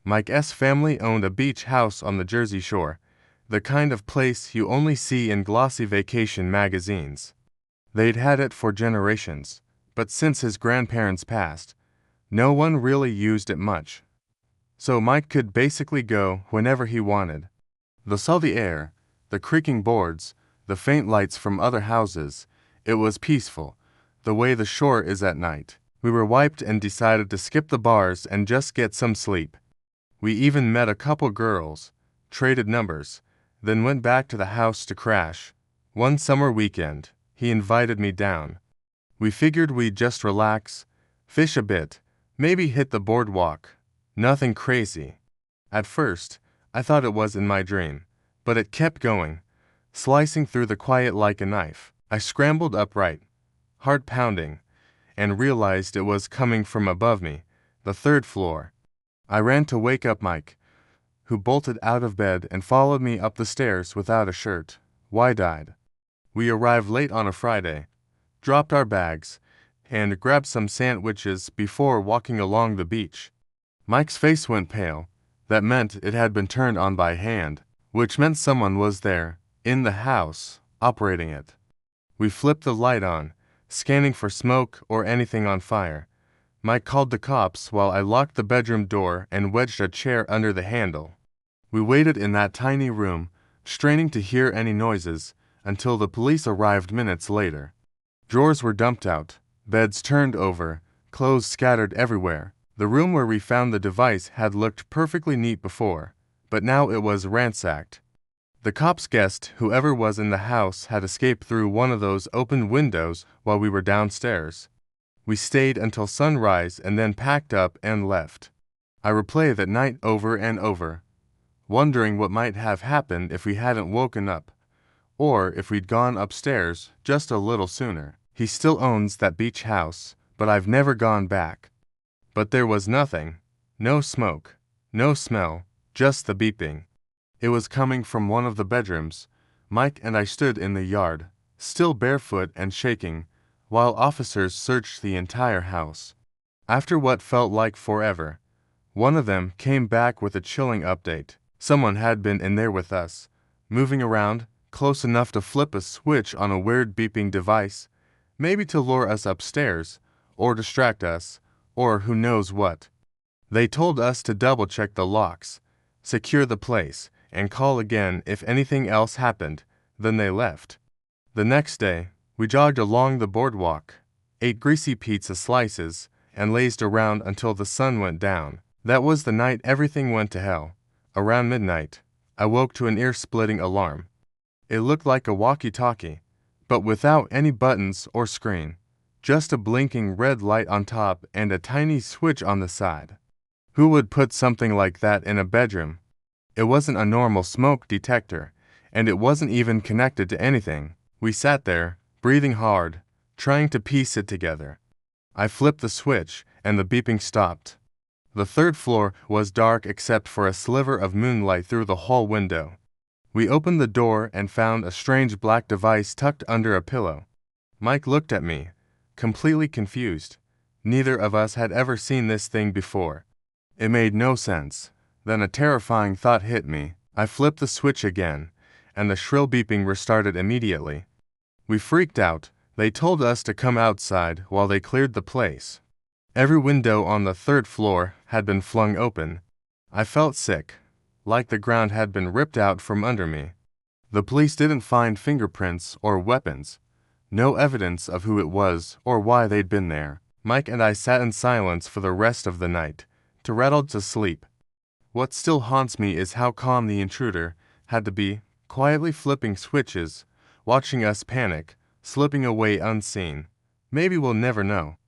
Mike's family owned a beach house on the Jersey Shore, the kind of place you only see in glossy vacation magazines. They'd had it for generations, but since his grandparents passed, no one really used it much. So Mike could basically go whenever he wanted. The salty air, the creaking boards, the faint lights from other houses, it was peaceful, the way the shore is at night. We were wiped and decided to skip the bars and just get some sleep. We even met a couple girls, traded numbers, then went back to the house to crash. One summer weekend, he invited me down. We figured we'd just relax, fish a bit, maybe hit the boardwalk. Nothing crazy. At first, I thought it was in my dream, but it kept going, slicing through the quiet like a knife. I scrambled upright, heart pounding, and realized it was coming from above me, the third floor. I ran to wake up Mike, who bolted out of bed and followed me up the stairs without a shirt, wide-eyed. We arrived late on a Friday, dropped our bags, and grabbed some sandwiches before walking along the beach. Mike's face went pale. That meant it had been turned on by hand, which meant someone was there, in the house, operating it. We flipped the light on, scanning for smoke or anything on fire. Mike called the cops while I locked the bedroom door and wedged a chair under the handle. We waited in that tiny room, straining to hear any noises, until the police arrived minutes later. Drawers were dumped out, beds turned over, clothes scattered everywhere. The room where we found the device had looked perfectly neat before, but now it was ransacked. The cops guessed whoever was in the house had escaped through one of those open windows while we were downstairs. We stayed until sunrise and then packed up and left. I replayed that night over and over, wondering what might have happened if we hadn't woken up, or if we'd gone upstairs just a little sooner. He still owns that beach house, but I've never gone back. But there was nothing, no smoke, no smell, just the beeping. It was coming from one of the bedrooms. Mike and I stood in the yard, still barefoot and shaking, while officers searched the entire house. After what felt like forever, one of them came back with a chilling update. Someone had been in there with us, moving around, close enough to flip a switch on a weird beeping device, maybe to lure us upstairs, or distract us, or who knows what. They told us to double-check the locks, secure the place, and call again if anything else happened, then they left. The next day, we jogged along the boardwalk, ate greasy pizza slices, and lazed around until the sun went down. That was the night everything went to hell. Around midnight, I woke to an ear-splitting alarm. It looked like a walkie-talkie, but without any buttons or screen. Just a blinking red light on top and a tiny switch on the side. Who would put something like that in a bedroom? It wasn't a normal smoke detector, and it wasn't even connected to anything. We sat there, breathing hard, trying to piece it together. I flipped the switch, and the beeping stopped. The third floor was dark except for a sliver of moonlight through the hall window. We opened the door and found a strange black device tucked under a pillow. Mike looked at me, completely confused. Neither of us had ever seen this thing before. It made no sense. Then a terrifying thought hit me. I flipped the switch again, and the shrill beeping restarted immediately. We freaked out. They told us to come outside while they cleared the place. Every window on the third floor had been flung open. I felt sick, like the ground had been ripped out from under me. The police didn't find fingerprints or weapons. No evidence of who it was or why they'd been there. Mike and I sat in silence for the rest of the night, too rattled to sleep. What still haunts me is how calm the intruder had to be, quietly flipping switches, watching us panic, slipping away unseen. Maybe we'll never know.